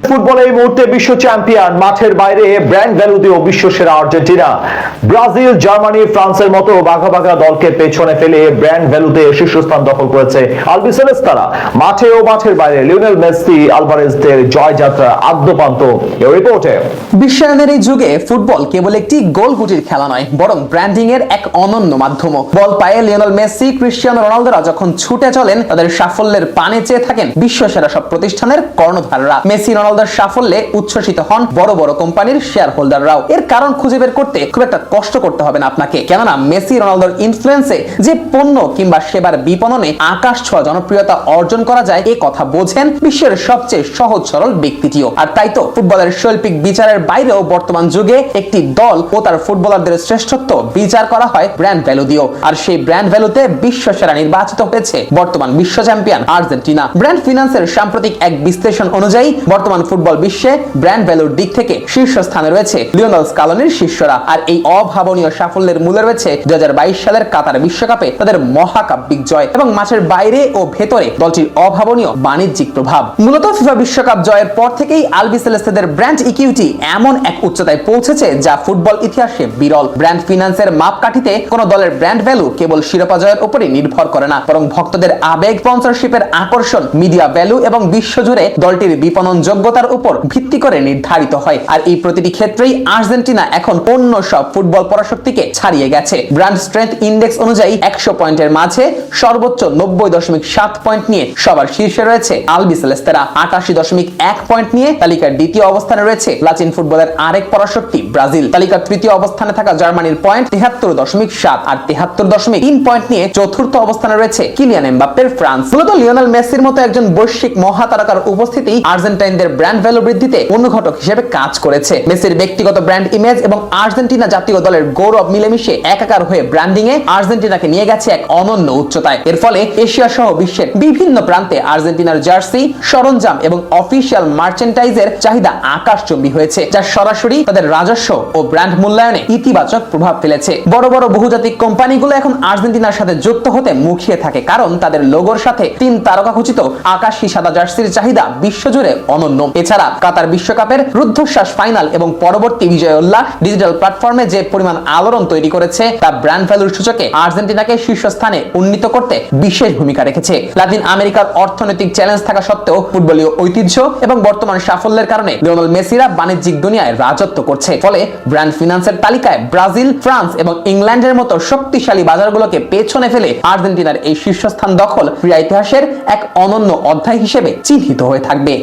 ফুটবলে এই মুহূর্তে বিশ্ব চ্যাম্পিয়ন, মাঠের বাইরে ব্র্যান্ড ভ্যালু দিয়েও বিশ্ব সেরা আর্জেন্টিনা। ব্রাজিল, জার্মানি, ফ্রান্সের মতো বাঘা বাঘা দলকে পেছনে ফেলে ব্র্যান্ড ভ্যালুতে শীর্ষস্থান দখল করেছে আলবিসেলেস্তারা। মাঠে ও মাঠের বাইরে লিওনেল মেসি, আলভারেজদের জয়যাত্রা আদ্যপান্ত। এই রিপোর্টে বিশ্বায়নের এই যুগে ফুটবল কেবল একটি গোলগুটির খেলা নয়, বরং ব্র্যান্ডিং এর এক অনন্য মাধ্যম। বল পায়ে লিওনেল মেসি, ক্রিস্টিয়ানো রোনালদোরা যখন ছুটে চলেন, তাদের সাফল্যের পানে চেয়ে থাকেন বিশ্বসেরা সব প্রতিষ্ঠানের কর্ণধাররা। মেসি, রোনালদোর সাফল্যে উচ্ছ্বসিত হন বড় বড় কোম্পানির শেয়ার হোল্ডাররাও। এর কারণ খুঁজে বের করতে খুব একটা কষ্ট করতে হবে না আপনাকে, কেননা মেসি, রোনালদোর ইনফ্লুয়েন্সে যে পণ্য কিংবা সেবার বিপণনে আকাশ ছোঁয়া জনপ্রিয়তা অর্জন করা যায়, এ কথা বোঝেন বিশ্বের সবচেয়ে সহজ সরল ব্যক্তিটিও। আর তাই তো ফুটবলের শৈল্পিক বিচারের বাইরেও বর্তমান যুগে একটি দল ও তার ফুটবলারদের শ্রেষ্ঠত্ব বিচার করা হয় ব্র্যান্ড ভ্যালু দিয়েও। আর সেই ব্র্যান্ড ভ্যালুতে বিশ্ব সেরা নির্বাচিত হয়েছে বর্তমান বিশ্ব চ্যাম্পিয়ন আর্জেন্টিনা। ব্র্যান্ড ফিন্যান্সের সাম্প্রতিক এক বিশ্লেষণ অনুযায়ী বর্তমান ফুটবল বিশ্বে ব্র্যান্ড ভ্যালুর দিক থেকে শীর্ষস্থানে রয়েছে লিওনেল স্কালোনির শিষ্যরা। আর এই অভাবনীয় সাফল্যের মূলে রয়েছে 2022 সালের কাতার বিশ্বকাপে তাদের মহাকাব্যিক জয় এবং মাঠের বাইরে ও ভেতরে দলটির অভাবনীয় বাণিজ্যিক প্রভাব। মূলত ফিফা বিশ্বকাপ জয়ের পর থেকেই আলবিসেলেস্তেদের ব্র্যান্ড ইকুইটি এমন এক উচ্চতায় পৌঁছেছে যা ফুটবল ইতিহাসে বিরল। ব্র্যান্ড ফিন্যান্সের মাপকাঠিতে কোনো দলের ব্র্যান্ড ভ্যালু কেবল শিরোপা জয়ের উপরে নির্ভর করে না, বরং ভক্তদের আবেগ, স্পন্সরশিপের আকর্ষণ, মিডিয়া ভ্যালু এবং বিশ্বজুড়ে দলটির বিপণন যোগ্যতার উপর ভিত্তি করে নির্ধারিত হয়। আর এই প্রতিটি ক্ষেত্রেই আর্জেন্টিনা এখন অন্য সব ফুটবল পরাশক্তিকে ছাড়িয়ে গেছে। ব্র্যান্ড স্ট্রেংথ ইন্ডেক্স অনুযায়ী 100 পয়েন্টের মাঝে সর্বোচ্চ 90.7 পয়েন্ট নিয়ে সবার শীর্ষে রয়েছে আলবিসেলেস্তেরা। 88.1 পয়েন্ট নিয়ে তালিকার দ্বিতীয় অবস্থানে রয়েছে লাতিন ফুটবলের আরেক পরাশক্তি ব্রাজিল। তালিকার তৃতীয় অবস্থানে থাকা জার্মানির পয়েন্ট 73.7 আর 73.3 পয়েন্ট নিয়ে চতুর্থ অবস্থানে রয়েছে কিলিয়ান এমবাপ্পের ফ্রান্স। মূলত লিওনেল মেসির মতো একজন বৈশ্বিক মহাতারকার উপস্থিতি আর্জেন্টাইনদের ব্র্যান্ড ভ্যালু বৃদ্ধিতে অনুঘটক হিসেবে কাজ করেছে। মেসির ব্যক্তিগত ব্র্যান্ড ইমেজ এবং আর্জেন্টিনা জাতীয় দলের গৌরব মিলেমিশে একাকার হয়ে ব্র্যান্ডিং এ আর্জেন্টিনাকে নিয়ে গেছে এক অনন্য উচ্চতায়। এর ফলে এশিয়া সহ বিশ্বের বিভিন্ন প্রান্তে আর্জেন্টিনার জার্সি, সরঞ্জাম এবং অফিসিয়াল মার্চেন্ডাইজের চাহিদা আকাশচুম্বী হয়েছে, যা সরাসরি তাদের রাজস্ব ও ব্র্যান্ড মূল্যায়নে ইতিবাচক প্রভাব ফেলেছে। বড় বড় বহুজাতিক কোম্পানিগুলো এখন আর্জেন্টিনার সাথে যুক্ত হতে মুখিয়ে থাকে, কারণ তাদের লোগোর সাথে 3 তারকা খচিত আকাশী সাদা জার্সির চাহিদা বিশ্বজুড়ে অনন্য। এছাড়া কাতার বিশ্বকাপের রুদ্ধশ্বাস ফাইনাল এবং পরবর্তী বিজয় উল্লাস ডিজিটাল প্ল্যাটফর্মে যে পরিমাণ আলোড়ন তৈরি করেছে, তা ব্র্যান্ড ভ্যালুর সূচকে আর্জেন্টিনাকে শীর্ষস্থানে উন্নীত করতে বিশেষ ভূমিকা রেখেছে। লাতিন আমেরিকার অর্থনৈতিক চ্যালেঞ্জ থাকা সত্ত্বেও ফুটবলীয় ঐতিহ্য এবং বর্তমান সাফল্যের কারণে লিওনেল মেসিরা বাণিজ্যিক দুনিয়ায় রাজত্ব করছে। ফলে ব্র্যান্ড ফিন্যান্সের তালিকায় ব্রাজিল, ফ্রান্স এবং ইংল্যান্ডের মতো শক্তিশালী বাজারগুলোকে পেছনে ফেলে আর্জেন্টিনার এই শীর্ষস্থান দখল ক্রীড়া ইতিহাসের এক অনন্য অধ্যায় হিসেবে চিহ্নিত হয়ে থাকবে।